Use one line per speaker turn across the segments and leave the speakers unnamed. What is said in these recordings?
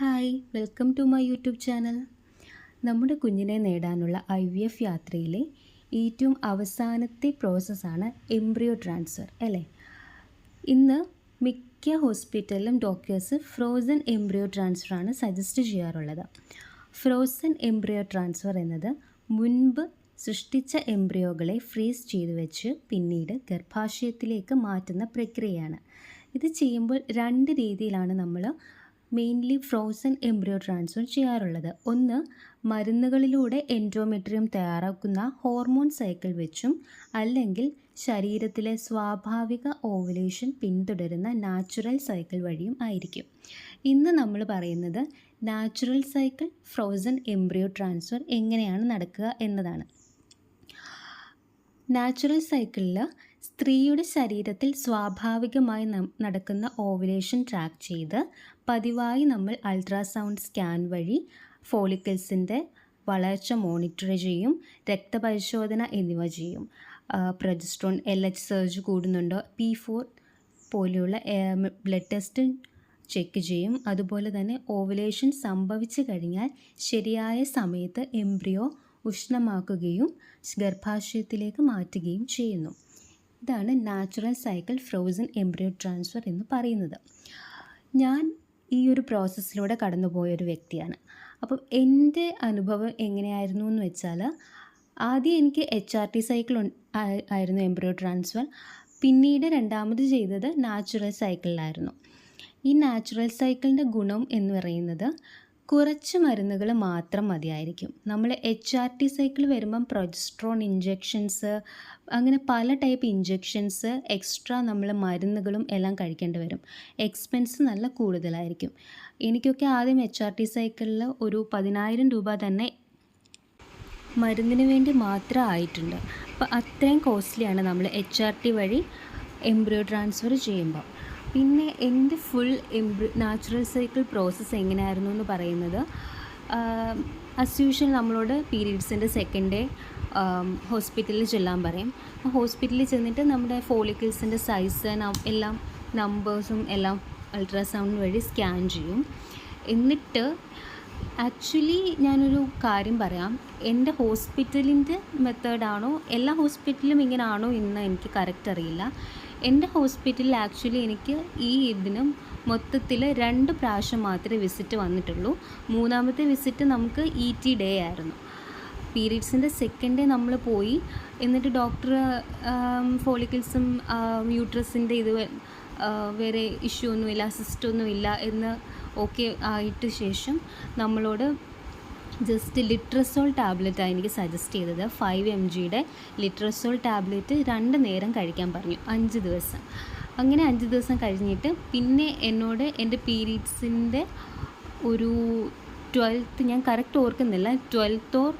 Hi, welcome to my YouTube channel. നമ്മുടെ കുഞ്ഞിനെ നേടാനുള്ള IVF യാത്രയിലെ ഏറ്റവും അവസാനത്തെ പ്രോസസ്സാണ് എംബ്രിയോ ട്രാൻസ്ഫർ അല്ലേ. ഇന്ന് മിക്ക ഹോസ്പിറ്റലിലും ഡോക്ടേഴ്സ് ഫ്രോസൺ എംബ്രിയോ ട്രാൻസ്ഫറാണ് സജസ്റ്റ് ചെയ്യാറുള്ളത്. ഫ്രോസൺ എംബ്രിയോ ട്രാൻസ്ഫർ എന്നത് മുൻപ് സൃഷ്ടിച്ച എംബ്രിയോകളെ ഫ്രീസ് ചെയ്ത് വെച്ച് പിന്നീട് ഗർഭാശയത്തിലേക്ക് മാറ്റുന്ന പ്രക്രിയയാണ്. ഇത് ചെയ്യുമ്പോൾ രണ്ട് രീതിയിലാണ് നമ്മൾ മെയിൻലി ഫ്രോസൺ എംബ്രിയോ ട്രാൻസ്ഫർ ചെയ്യാറുള്ളത്. ഒന്ന്, മരുന്നുകളിലൂടെ എൻഡോമെട്രിയം തയ്യാറാക്കുന്ന ഹോർമോൺ സൈക്കിൾ വെച്ചും അല്ലെങ്കിൽ ശരീരത്തിലെ സ്വാഭാവിക ഓവുലേഷൻ പിന്തുടരുന്ന നാച്ചുറൽ സൈക്കിൾ വഴിയും ആയിരിക്കും. ഇന്ന് നമ്മൾ പറയുന്നത് natural cycle frozen embryo transfer എങ്ങനെയാണ് നടക്കുക എന്നതാണ്. നാച്ചുറൽ സൈക്കിളിൽ സ്ത്രീയുടെ ശരീരത്തിൽ സ്വാഭാവികമായി നടക്കുന്ന ഓവുലേഷൻ ട്രാക്ക് ചെയ്ത് പതിവായി നമ്മൾ അൾട്രാസൗണ്ട് സ്കാൻ വഴി ഫോളിക്കിൾസിൻ്റെ വളർച്ച മോണിറ്റർ ചെയ്യും, രക്തപരിശോധന എന്നിവ ചെയ്യും. പ്രൊജസ്ട്രോൺ, LH സർജ് കൂടുന്നുണ്ടോ, P4 പോലെയുള്ള ബ്ലഡ് ടെസ്റ്റ് ചെക്ക് ചെയ്യും. അതുപോലെ തന്നെ ഓവുലേഷൻ സംഭവിച്ചു കഴിഞ്ഞാൽ ശരിയായ സമയത്ത് എംബ്രിയോ ഉഷ്ണമാക്കുകയും ഗർഭാശയത്തിലേക്ക് മാറ്റുകയും ചെയ്യുന്നു. ഇതാണ് natural cycle frozen embryo transfer എന്ന് പറയുന്നത്. ഞാൻ ഈ ഒരു പ്രോസസ്സിലൂടെ കടന്നുപോയൊരു വ്യക്തിയാണ്. അപ്പം എൻ്റെ അനുഭവം എങ്ങനെയായിരുന്നു എന്ന് വെച്ചാൽ, ആദ്യം എനിക്ക് HRT സൈക്കിൾ ആയിരുന്നു എംബ്രിയോ ട്രാൻസ്ഫർ. പിന്നീട് രണ്ടാമത് ചെയ്തത് നാച്ചുറൽ സൈക്കിളിലായിരുന്നു. ഈ നാച്ചുറൽ സൈക്കിളിൻ്റെ ഗുണം എന്ന് പറയുന്നത് കുറച്ച് മരുന്നുകൾ മാത്രം മതിയായിരിക്കും. നമ്മൾ HRT സൈക്കിൾ വരുമ്പം പ്രൊജസ്ട്രോൺ ഇഞ്ചെക്ഷൻസ്, അങ്ങനെ പല ടൈപ്പ് ഇഞ്ചെക്ഷൻസ്, എക്സ്ട്രാ നമ്മൾ മരുന്നുകളും എല്ലാം കഴിക്കേണ്ടി വരും. എക്സ്പെൻസ് നല്ല കൂടുതലായിരിക്കും. എനിക്കൊക്കെ ആദ്യം HRT സൈക്കിളിൽ ഒരു 10,000 രൂപ തന്നെ മരുന്നിന് വേണ്ടി മാത്രം ആയിട്ടുണ്ട്. അപ്പോൾ അത്രയും കോസ്റ്റ്ലിയാണ് നമ്മൾ HRT വഴി എംബ്രിയോ ട്രാൻസ്ഫർ ചെയ്യുമ്പോൾ. പിന്നെ എൻ്റെ ഫുൾ നാച്ചുറൽ സൈക്കിൾ പ്രോസസ്സ് എങ്ങനെയായിരുന്നു എന്ന് പറയുന്നത്, ആസ് യൂഷ്വൽ നമ്മളോട് പീരീഡ്സിൻ്റെ സെക്കൻഡ് ഡേ ഹോസ്പിറ്റലിൽ ചെല്ലാൻ പറയും. ഹോസ്പിറ്റലിൽ ചെന്നിട്ട് നമ്മുടെ ഫോളിക്കിൾസിൻ്റെ സൈസ് എല്ലാം നമ്പേഴ്സും എല്ലാം അൾട്രാസൗണ്ട് വഴി സ്കാൻ ചെയ്യും. എന്നിട്ട് ആക്ച്വലി ഞാനൊരു കാര്യം പറയാം, എൻ്റെ ഹോസ്പിറ്റലിൻ്റെ മെത്തേഡാണോ എല്ലാ ഹോസ്പിറ്റലും ഇങ്ങനെ ആണോ എന്ന് എനിക്ക് കറക്റ്റ് അറിയില്ല. എൻ്റെ ഹോസ്പിറ്റലിൽ ആക്ച്വലി എനിക്ക് ഈ ഇതിനും മൊത്തത്തിൽ 2 പ്രാവശ്യം മാത്രമേ വിസിറ്റ് വന്നിട്ടുള്ളൂ. മൂന്നാമത്തെ വിസിറ്റ് നമുക്ക് ET ഡേ ആയിരുന്നു. പീരീഡ്സിൻ്റെ സെക്കൻഡ് ഡേ നമ്മൾ പോയി, എന്നിട്ട് ഡോക്ടർ ഫോളിക്കിൾസും യൂട്രസിൻ്റെ ഇത് വേറെ ഇഷ്യൂ ഒന്നുമില്ല, സിസ്റ്റൊന്നുമില്ല എന്ന് ഓക്കെ ആയിട്ട് ശേഷം നമ്മളോട് ജസ്റ്റ് ലിട്രസോൾ ടാബ്ലറ്റാണ് എനിക്ക് സജസ്റ്റ് ചെയ്തത്. 5 mg ലിട്രസോൾ ടാബ്ലറ്റ് 2 നേരം കഴിക്കാൻ പറഞ്ഞു, 5 ദിവസം. അങ്ങനെ 5 ദിവസം കഴിഞ്ഞിട്ട് പിന്നെ എന്നോട് എൻ്റെ പീരീഡ്സിൻ്റെ ഒരു 12th, ഞാൻ കറക്റ്റ് ഓർക്കുന്നില്ല, 12th or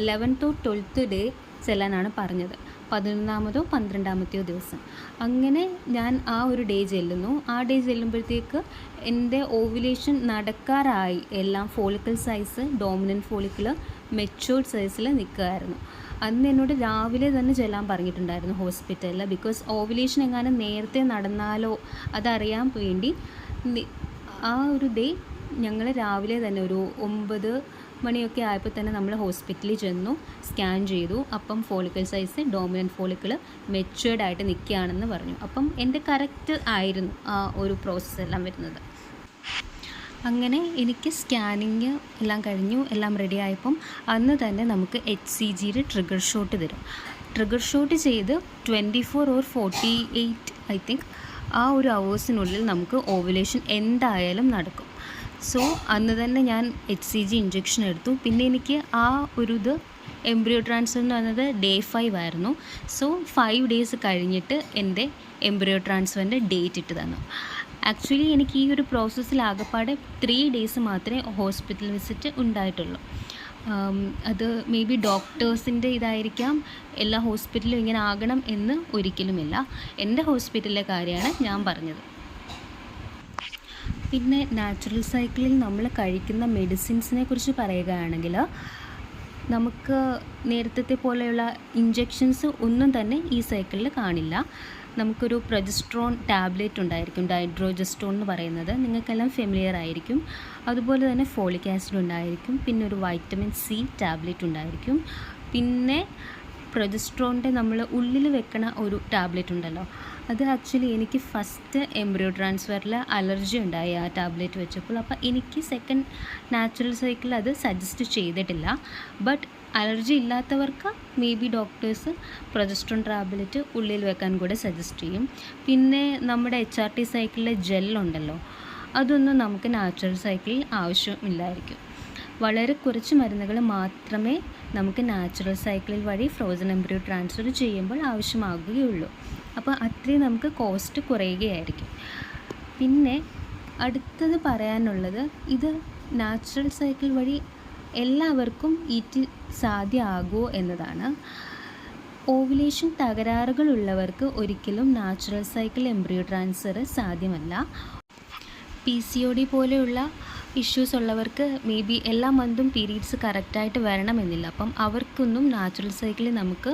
11th or 12th day ചെല്ലാനാണ് പറഞ്ഞത്. 11ാമതോ 12ാമത്തെയോ ദിവസം. അങ്ങനെ ഞാൻ ആ ഒരു ഡേ ചെല്ലുന്നു. ആ ഡേ ചെല്ലുമ്പോഴത്തേക്ക് എൻ്റെ ഓവുലേഷൻ നടക്കാറായി. എല്ലാം follicle size, dominant follicle matured സൈസിൽ നിൽക്കുമായിരുന്നു. അന്ന് എന്നോട് രാവിലെ തന്നെ ചെല്ലാൻ പറഞ്ഞിട്ടുണ്ടായിരുന്നു ഹോസ്പിറ്റലിൽ. ബിക്കോസ് ഓവുലേഷൻ എങ്ങാനും നേരത്തെ നടന്നാലോ അതറിയാൻ വേണ്ടി ആ ഒരു ഡേ ഞങ്ങൾ രാവിലെ തന്നെ ഒരു 9 മണിയൊക്കെ ആയപ്പോൾ തന്നെ നമ്മൾ ഹോസ്പിറ്റലിൽ ചെന്നു, സ്കാൻ ചെയ്തു. അപ്പം follicle size, dominant follicle matured ആയിട്ട് നിൽക്കുകയാണെന്ന് പറഞ്ഞു. അപ്പം എൻ്റെ കറക്റ്റ് ആയിരുന്നു ആ ഒരു പ്രോസസ്സ് എല്ലാം വരുന്നത്. അങ്ങനെ എനിക്ക് സ്കാനിങ് എല്ലാം കഴിഞ്ഞു, എല്ലാം റെഡി ആയപ്പം അന്ന് തന്നെ നമുക്ക് HCGയുടെ ട്രിഗർ ഷോട്ട് തരും. ട്രിഗർ ഷോട്ട് ചെയ്ത് 24 or 48 ഐ തിങ്ക് ആ ഒരു അവേഴ്സിനുള്ളിൽ നമുക്ക് ഓവുലേഷൻ എന്തായാലും നടക്കും. സോ അന്ന് തന്നെ ഞാൻ HCG ഇഞ്ചെക്ഷൻ എടുത്തു. പിന്നെ എനിക്ക് ആ ഒരു എംബ്രിയോ ട്രാൻസ്ഫർ എന്ന് പറയുന്നത് day 5 ആയിരുന്നു. സോ 5 days കഴിഞ്ഞിട്ട് എൻ്റെ എംബ്രിയോ ട്രാൻസ്ഫറിൻ്റെ ഡേറ്റ് ഇട്ട് തന്നു. ആക്ച്വലി എനിക്ക് ഈ ഒരു പ്രോസസ്സിൽ ആകെപ്പാടെ 3 days മാത്രമേ ഹോസ്പിറ്റൽ വിസിറ്റ് ഉണ്ടായിട്ടുള്ളൂ. അത് മേ ബി ഡോക്ടേഴ്സിൻ്റെ ഇതായിരിക്കാം, എല്ലാ ഹോസ്പിറ്റലും ഇങ്ങനെ ആകണം എന്ന് ഒരിക്കലുമില്ല. എൻ്റെ ഹോസ്പിറ്റലിലെ കാര്യമാണ് ഞാൻ പറഞ്ഞത്. പിന്നെ നാച്ചുറൽ സൈക്കിളിൽ നമ്മൾ കഴിക്കുന്ന മെഡിസിൻസിനെ കുറിച്ച് പറയുകയാണെങ്കിൽ, നമുക്ക് നേരത്തെ പോലെയുള്ള ഇഞ്ചെക്ഷൻസ് ഒന്നും തന്നെ ഈ സൈക്കിളിൽ കാണില്ല. നമുക്കൊരു പ്രൊജസ്ട്രോൺ ടാബ്ലറ്റ് ഉണ്ടായിരിക്കും, ഡൈഡ്രോജസ്റ്റോൺ എന്ന് പറയുന്നത്, നിങ്ങൾക്കെല്ലാം ഫെമിലിയർ ആയിരിക്കും. അതുപോലെ തന്നെ ഫോളിക് ആസിഡ് ഉണ്ടായിരിക്കും, പിന്നെ ഒരു വൈറ്റമിൻ സി ടാബ്ലറ്റ് ഉണ്ടായിരിക്കും, പിന്നെ പ്രൊജസ്ട്രോണിൻ്റെ നമ്മൾ ഉള്ളിൽ വെക്കണ ഒരു ടാബ്ലറ്റ് ഉണ്ടല്ലോ, അത് ആക്ച്വലി എനിക്ക് ഫസ്റ്റ് എംബ്രിയോ ട്രാൻസ്ഫറിൽ അലർജി ഉണ്ടായി ആ ടാബ്ലറ്റ് വെച്ചപ്പോൾ. അപ്പോൾ എനിക്ക് സെക്കൻഡ് നാച്ചുറൽ സൈക്കിൾ അത് സജസ്റ്റ് ചെയ്തിട്ടില്ല. ബട്ട് അലർജി ഇല്ലാത്തവർക്ക് may be doctors progesterone tablet ഉള്ളിൽ വെക്കാൻ കൂടെ സജസ്റ്റ് ചെയ്യും. പിന്നെ നമ്മുടെ HRT സൈക്കിളിലെ ജെല്ലുണ്ടല്ലോ, അതൊന്നും നമുക്ക് നാച്ചുറൽ സൈക്കിളിൽ ആവശ്യമില്ലായിരിക്കും. വളരെ കുറച്ച് മരുന്നുകൾ മാത്രമേ നമുക്ക് നാച്ചുറൽ സൈക്കിൾ വഴി ഫ്രോസൺ എംബ്രിയോ ട്രാൻസ്ഫർ ചെയ്യുമ്പോൾ ആവശ്യമാകുകയുള്ളൂ. അപ്പോൾ അത്രയും നമുക്ക് കോസ്റ്റ് കുറയുകയായിരിക്കും. പിന്നെ അടുത്തത് പറയാനുള്ളത്, ഇത് നാച്ചുറൽ സൈക്കിൾ വഴി എല്ലാവർക്കും സാധ്യമാകുമോ എന്നതാണ്. ഓവുലേഷൻ തകരാറുകളുള്ളവർക്ക് ഒരിക്കലും നാച്ചുറൽ സൈക്കിൾ എംബ്രിയോ ട്രാൻസ്ഫർ സാധ്യമല്ല. PCOD പോലെയുള്ള ഇഷ്യൂസ് ഉള്ളവർക്ക് മേ ബി എല്ലാ മന്തും പീരീഡ്സ് കറക്റ്റായിട്ട് വരണമെന്നില്ല. അപ്പം അവർക്കൊന്നും നാച്ചുറൽ സൈക്കിളിൽ നമുക്ക്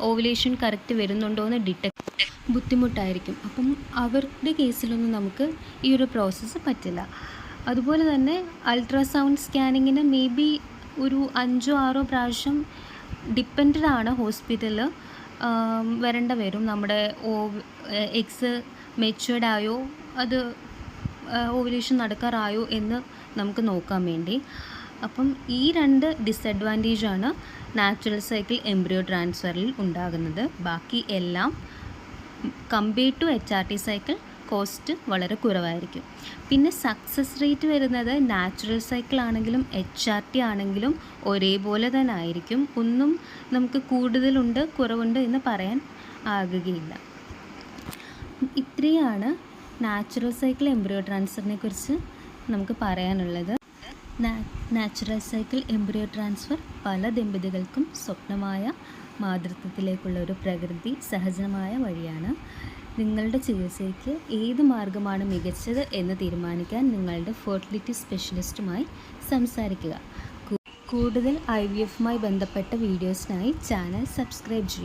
ഓവുലേഷൻ കറക്റ്റ് വരുന്നുണ്ടോ എന്ന് ഡിറ്റക്ട് ബുദ്ധിമുട്ടായിരിക്കും. അപ്പം അവരുടെ കേസിലൊന്നും നമുക്ക് ഈ ഒരു പ്രോസസ്സ് പറ്റില്ല. അതുപോലെ തന്നെ അൾട്രാസൗണ്ട് സ്കാനിങ്ങിന് മേ ബി ഒരു 5-6 പ്രാവശ്യം ഡിപ്പെൻഡഡ് ആണ് ഹോസ്പിറ്റലിൽ വരേണ്ട വരും. നമ്മുടെ എഗ്സ് മെച്യൂർഡ് ആയോ, അത് ഓവുലേഷൻ നടക്കാറായോ എന്ന് നമുക്ക് നോക്കാൻ വേണ്ടി. അപ്പം ഈ 2 ഡിസഡ്വാൻറ്റേജാണ് നാച്ചുറൽ സൈക്കിൾ എംബ്രിയോ ട്രാൻസ്ഫറിൽ ഉണ്ടാകുന്നത്. ബാക്കി എല്ലാം compared to HRT cycle cost വളരെ കുറവായിരിക്കും. പിന്നെ സക്സസ് റേറ്റ് വരുന്നത് നാച്ചുറൽ സൈക്കിൾ ആണെങ്കിലും HRT ആണെങ്കിലും ഒരേപോലെ തന്നെ ആയിരിക്കും. ഒന്നും നമുക്ക് കൂടുതലുണ്ട് കുറവുണ്ട് എന്ന് പറയാൻ ആകുകയില്ല. ഇത്രയാണ് നാച്ചുറൽ സൈക്കിൾ എംബ്രിയോ ട്രാൻസ്ഫറിനെ കുറിച്ച് നമുക്ക് പറയാനുള്ളത്. നാച്ചുറൽ സൈക്കിൾ എംബ്രിയോ ട്രാൻസ്ഫർ പല ദമ്പതികൾക്കും സ്വപ്നമായ മാതൃത്വത്തിലേക്കുള്ള ഒരു പ്രകൃതി സഹജമായ വഴിയാണ്. നിങ്ങളുടെ ചികിത്സയ്ക്ക് ഏത് മാർഗമാണ് മികച്ചത് എന്ന് തീരുമാനിക്കാൻ നിങ്ങളുടെ ഫെർട്ടിലിറ്റി സ്പെഷ്യലിസ്റ്റുമായി സംസാരിക്കുക. കൂടുതൽ IVFമായി ബന്ധപ്പെട്ട വീഡിയോസിനായി ചാനൽ സബ്സ്ക്രൈബ് ചെയ്യുക.